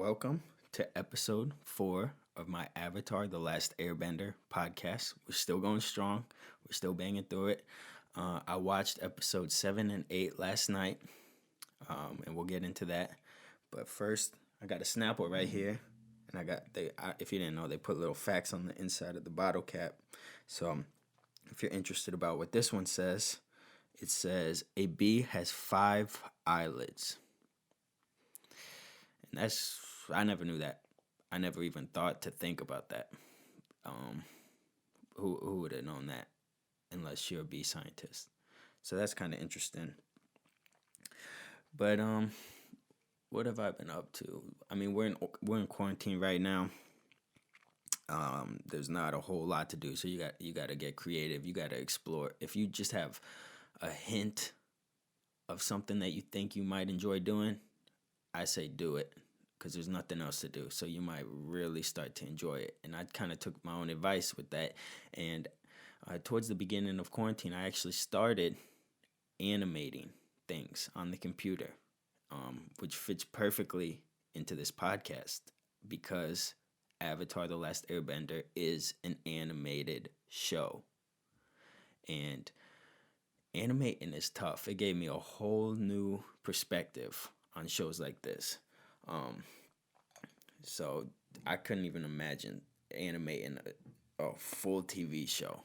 welcome to episode 4 of my Avatar The Last Airbender podcast. We're still going strong, we're still banging through it. I watched episode 7 and 8 last night, and we'll get into that. But first, I got a Snapple right here, and if you didn't know, they put little facts on the inside of the bottle cap. So if you're interested about what this one says, it says a bee has 5 eyelids. And I never knew that. I never even thought to think about that. Who would have known that unless you're a bee scientist? So that's kind of interesting. But what have I been up to? I mean, we're in quarantine right now. There's not a whole lot to do, so you got to get creative. You got to explore. If you just have a hint of something that you think you might enjoy doing, I say do it, because there's nothing else to do. So you might really start to enjoy it. And I kind of took my own advice with that. And towards the beginning of quarantine, I actually started animating things on the computer, which fits perfectly into this podcast because Avatar The Last Airbender is an animated show. And animating is tough. It gave me a whole new perspective on shows like this. So I couldn't even imagine animating a full TV show.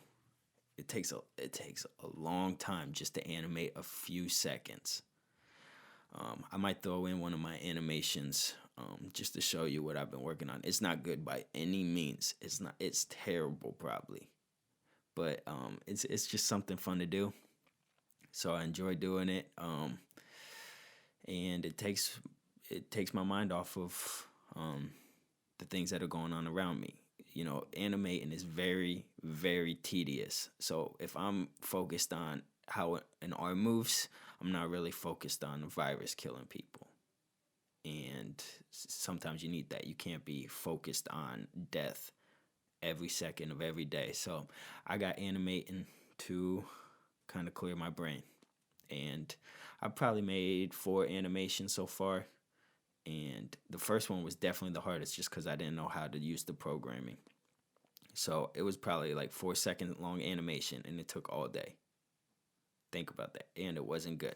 It takes a long time just to animate a few seconds. I might throw in one of my animations just to show you what I've been working on. It's not good by any means. It's terrible probably, but it's just something fun to do. So I enjoy doing it. And it takes my mind off of the things that are going on around me. You know, animating is very, very tedious. So if I'm focused on how an arm moves, I'm not really focused on the virus killing people. And sometimes you need that. You can't be focused on death every second of every day. So I got animating to kind of clear my brain. And I probably made 4 animations so far. And the first one was definitely the hardest just because I didn't know how to use the programming. So it was probably like 4-second long animation and it took all day. Think about that. And it wasn't good.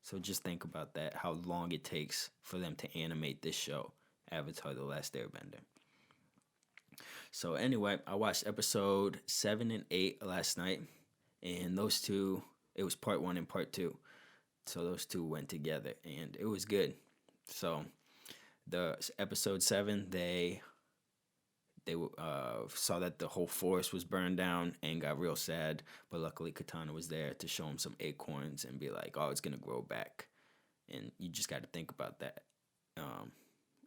So just think about that, how long it takes for them to animate this show, Avatar The Last Airbender. So anyway, I watched episode 7 and 8 last night. And those two, it was part 1 and part 2. So those two went together and it was good. So the episode 7, they saw that the whole forest was burned down and got real sad. But luckily Katana was there to show him some acorns and be like, oh, it's going to grow back. And you just got to think about that.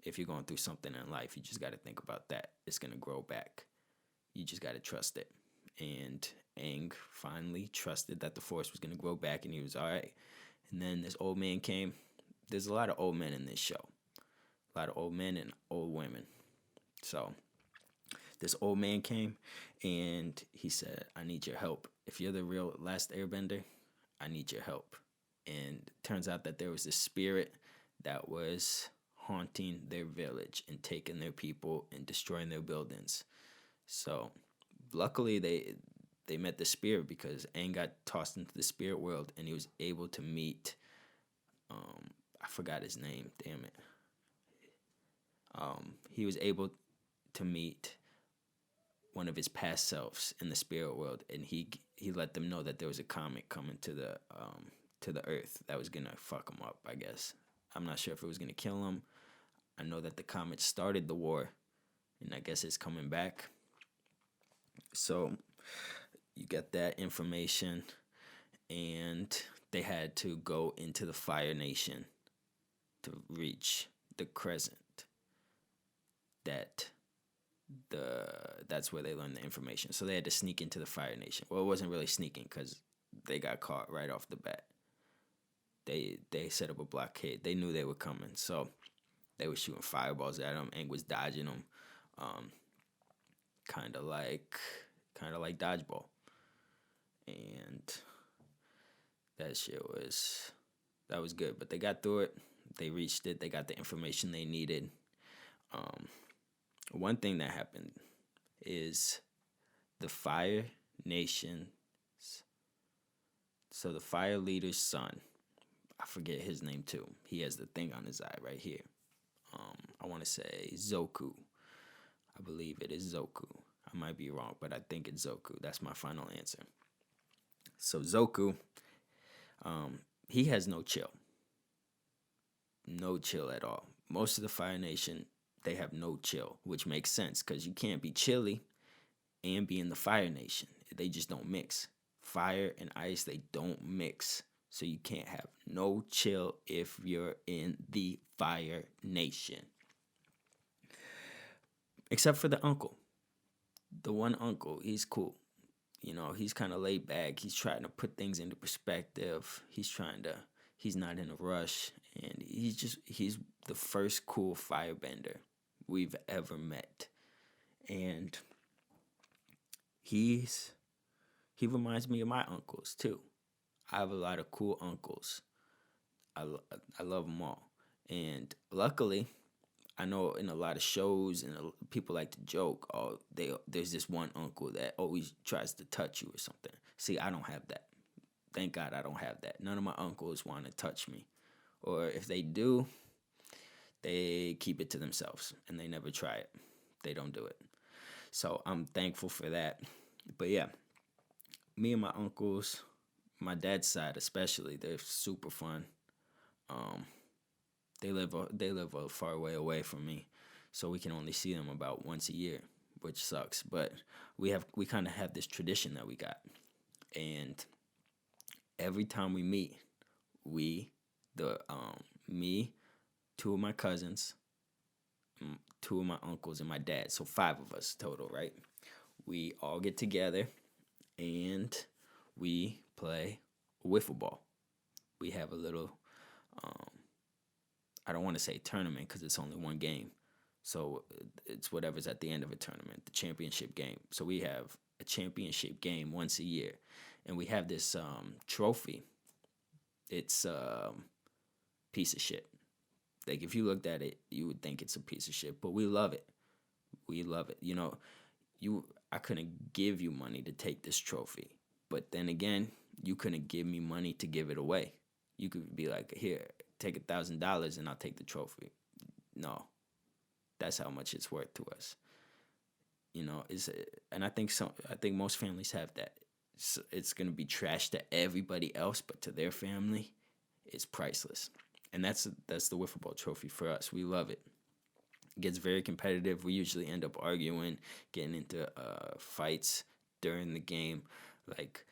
If you're going through something in life, you just got to think about that. It's going to grow back. You just got to trust it. And Aang finally trusted that the forest was going to grow back and he was all right. And then this old man came. There's a lot of old men in this show. A lot of old men and old women. So this old man came and he said, I need your help. If you're the real last airbender, I need your help. And it turns out that there was this spirit that was haunting their village and taking their people and destroying their buildings. So luckily they met the spirit because Aang got tossed into the spirit world and he was able to meet I forgot his name, damn it. He was able to meet one of his past selves in the spirit world, and he let them know that there was a comet coming to the earth that was gonna fuck him up, I guess. I'm not sure if it was gonna kill him. I know that the comet started the war, and I guess it's coming back. So you get that information, and they had to go into the Fire Nation to reach the crescent. That's where they learned the information. So they had to sneak into the Fire Nation. Well, it wasn't really sneaking because they got caught right off the bat. They set up a blockade. They knew they were coming, so they were shooting fireballs at them. Aang was dodging them, kind of like dodgeball. And that was good. But they got through it. They reached it. They got the information they needed. Um, One thing that happened is the Fire Nation. So the fire leader's son, I forget his name too. He has the thing on his eye right here. I want to say Zoku. I believe it is Zoku. I might be wrong, but I think it's Zoku. That's my final answer. So Zoku, he has no chill. No chill at all. Most of the Fire Nation, they have no chill, which makes sense because you can't be chilly and be in the Fire Nation. They just don't mix. Fire and ice, they don't mix. So you can't have no chill if you're in the Fire Nation. Except for the uncle. The one uncle, he's cool. You know, he's kind of laid back. He's trying to put things into perspective. He's not in a rush. And he's the first cool firebender we've ever met. And he reminds me of my uncles, too. I have a lot of cool uncles. I love them all. And luckily, I know in a lot of shows and people like to joke, oh, there's this one uncle that always tries to touch you or something. See, I don't have that. Thank God I don't have that. None of my uncles want to touch me. Or if they do, they keep it to themselves and they never try it. They don't do it. So I'm thankful for that. But yeah, me and my uncles, my dad's side especially, they're super fun. They live a far way away from me, so we can only see them about once a year, which sucks. But we kind of have this tradition that we got, and every time we meet, me, two of my cousins, two of my uncles, and my dad, so 5 of us total, right? We all get together and we play wiffle ball. We have a little, I don't want to say tournament because it's only one game. So it's whatever's at the end of a tournament, the championship game. So we have a championship game once a year. And we have this trophy. It's piece of shit. Like if you looked at it, you would think it's a piece of shit. But we love it. We love it. You know, I couldn't give you money to take this trophy. But then again, you couldn't give me money to give it away. You could be like, here, take $1,000 and I'll take the trophy. No, that's how much it's worth to us. You know, and I think most families have that. It's gonna be trash to everybody else, but to their family, it's priceless. And that's the wiffle ball trophy for us. We love it. It gets very competitive. We usually end up arguing, getting into fights during the game. Like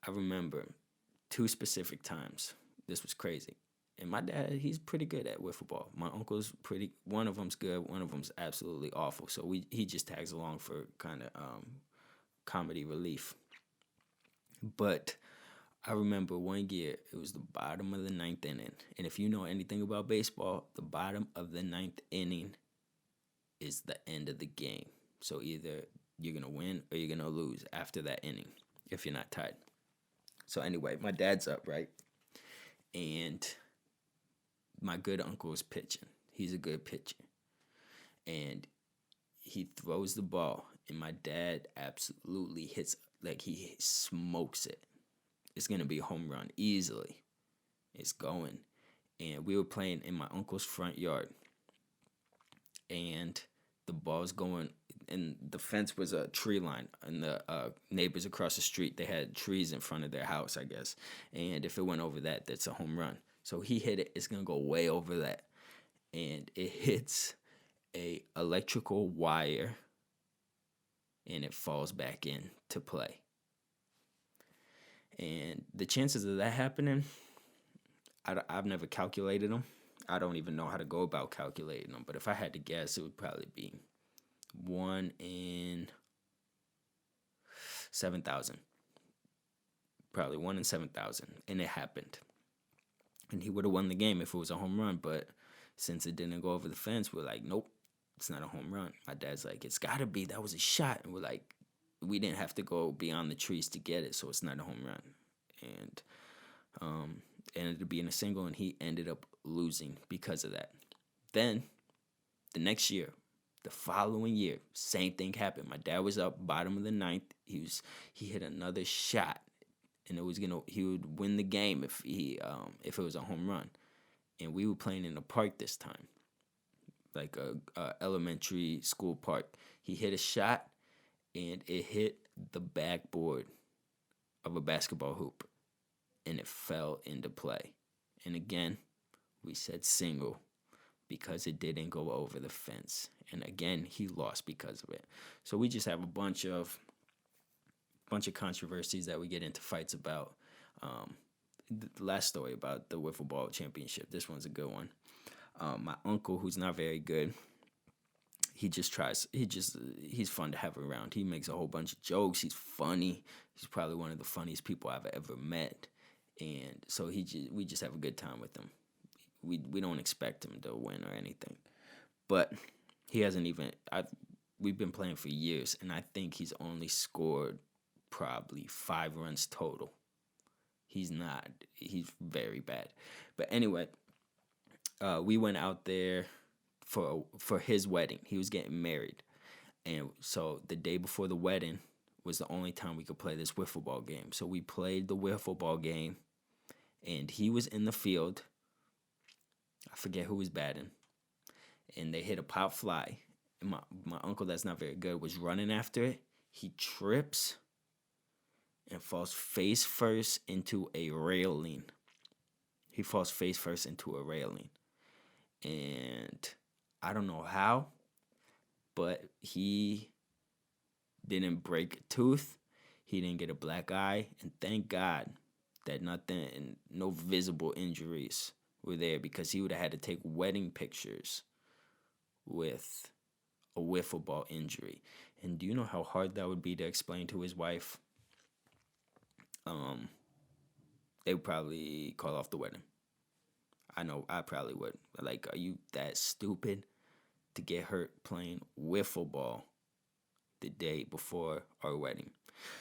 I remember 2 specific times. This was crazy. And my dad, he's pretty good at wiffle ball. My uncle's one of them's good, one of them's absolutely awful. So he just tags along for kind of comedy relief. But I remember one year, it was the bottom of the 9th inning. And if you know anything about baseball, the bottom of the 9th inning is the end of the game. So either you're going to win or you're going to lose after that inning if you're not tied. So anyway, my dad's up, right? And my good uncle is pitching. He's a good pitcher. And he throws the ball, and my dad absolutely hits, like he smokes it. It's going to be a home run easily. It's going. And we were playing in my uncle's front yard. And the ball's going, and the fence was a tree line. And the neighbors across the street, they had trees in front of their house, I guess. And if it went over that, that's a home run. So he hit it. It's going to go way over that. And it hits a electrical wire. And it falls back into play. And the chances of that happening, I've never calculated them. I don't even know how to go about calculating them. But if I had to guess, it would probably be 1 in 7,000. Probably 1 in 7,000. And it happened. And he would have won the game if it was a home run. But since it didn't go over the fence, we're like, nope, it's not a home run. My dad's like, it's got to be. That was a shot. And we're like, we didn't have to go beyond the trees to get it, so it's not a home run. And it ended up being a single, and he ended up losing because of that. Then The next year, the following year, same thing happened. My dad was up bottom of the ninth. He hit another shot, and he would win the game if it was a home run. And we were playing in the park this time, like a elementary school park. He hit a shot, and it hit the backboard of a basketball hoop, and it fell into play. And again, we said single because it didn't go over the fence. And again, he lost because of it. So we just have a bunch of controversies that we get into fights about. The last story about the wiffle ball championship. This one's a good one. My uncle, who's not very good, he's fun to have around. He makes a whole bunch of jokes. He's funny. He's probably one of the funniest people I've ever met. And so we just have a good time with him. We don't expect him to win or anything. But he hasn't even we've been playing for years, and I think he's only scored probably 5 runs total. He's very bad. But anyway, we went out there for his wedding. He was getting married. And so the day before the wedding was the only time we could play this wiffle ball game. So we played the wiffle ball game, and he was in the field. I forget who was batting. And they hit a pop fly. And my uncle, that's not very good, was running after it. He trips and falls face first into a railing. And I don't know how, but he didn't break a tooth. He didn't get a black eye. And thank God that no visible injuries were there, because he would have had to take wedding pictures with a wiffle ball injury. And do you know how hard that would be to explain to his wife? They would probably call off the wedding. I know I probably would. Like, are you that stupid to get hurt playing wiffle ball the day before our wedding?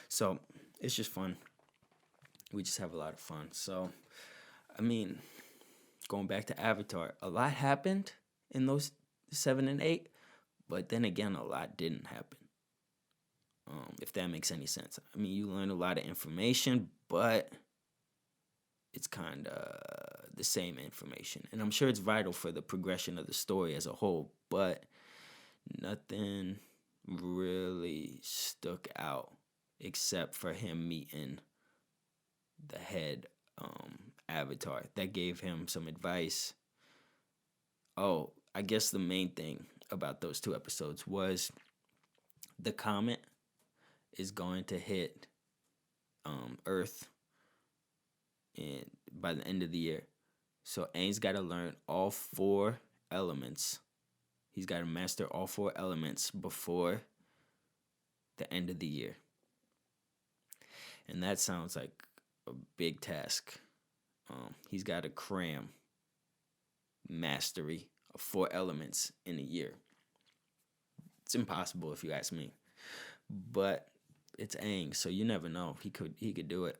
So it's just fun. We just have a lot of fun. So, I mean, going back to Avatar, a lot happened in those 7 and 8, but then again, a lot didn't happen. If that makes any sense. I mean, you learn a lot of information, but it's kind of the same information. And I'm sure it's vital for the progression of the story as a whole, but nothing really stuck out except for him meeting the head Avatar. That gave him some advice. Oh, I guess the main thing about those 2 episodes was the comet is going to hit Earth by the end of the year. So Aang's got to learn all 4 elements. He's got to master all 4 elements before the end of the year. And that sounds like a big task. He's got to cram mastery of 4 elements in a year. It's impossible if you ask me. But it's Aang, so you never know. He could do it.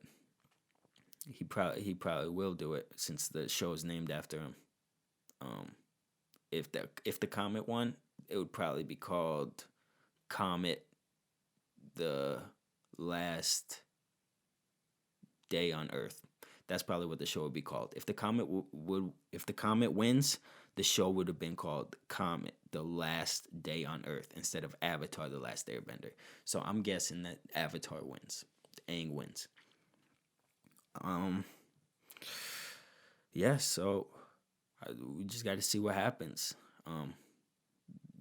He probably will do it, since the show is named after him. If the comet won, it would probably be called Comet the Last Day on Earth. That's probably what the show would be called. If the comet if the comet wins, the show would have been called Comet the Last Day on Earth instead of Avatar the Last Airbender. So I'm guessing that Avatar wins. Aang wins. Yeah, so we just got to see what happens.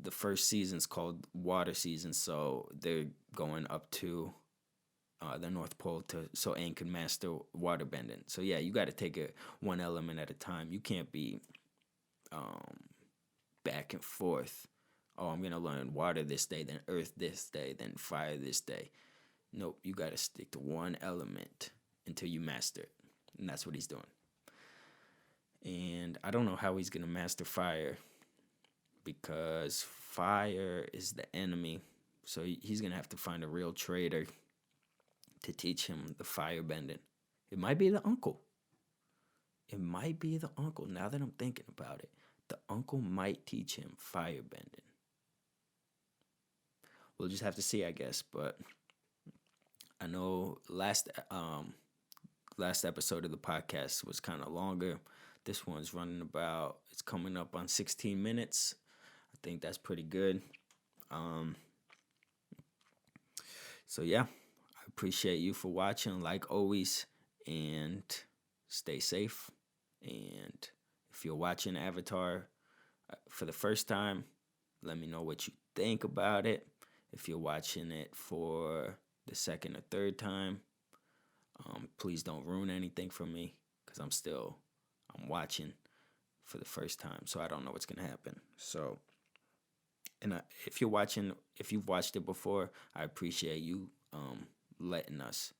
The first season's called Water Season, so they're going up to the North Pole so Aang can master water bending. So yeah, you got to take it one element at a time. You can't be back and forth. Oh, I'm gonna learn water this day, then earth this day, then fire this day. Nope, you got to stick to one element until you master it, and that's what he's doing. And I don't know how he's gonna master fire, because fire is the enemy. So he's gonna have to find a real trader to teach him the fire bending. It might be the uncle. Now that I'm thinking about it, the uncle might teach him firebending. We'll just have to see, I guess. But I know last episode of the podcast was kind of longer. This one's it's coming up on 16 minutes. I think that's pretty good. So yeah, I appreciate you for watching, like always, and stay safe. And if you're watching Avatar for the first time, let me know what you think about it. If you're watching it for the second or third time, please don't ruin anything for me, because I'm watching for the first time, so I don't know what's gonna happen. So, and if you've watched it before, I appreciate you letting us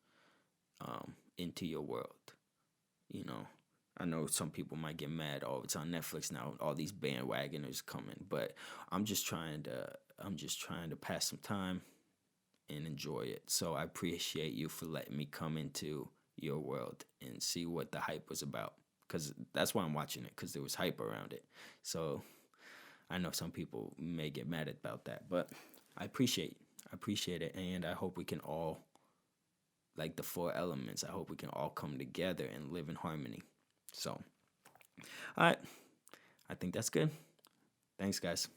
into your world. You know, I know some people might get mad. Oh, it's on Netflix now. All these bandwagoners coming, but I'm just trying to pass some time and enjoy it. So I appreciate you for letting me come into your world and see what the hype was about. Because that's why I'm watching it, because there was hype around it. So I know some people may get mad about that, but I appreciate it, and I hope we can all, like the four elements, I hope we can all come together and live in harmony. So, all right, I think that's good. Thanks, guys.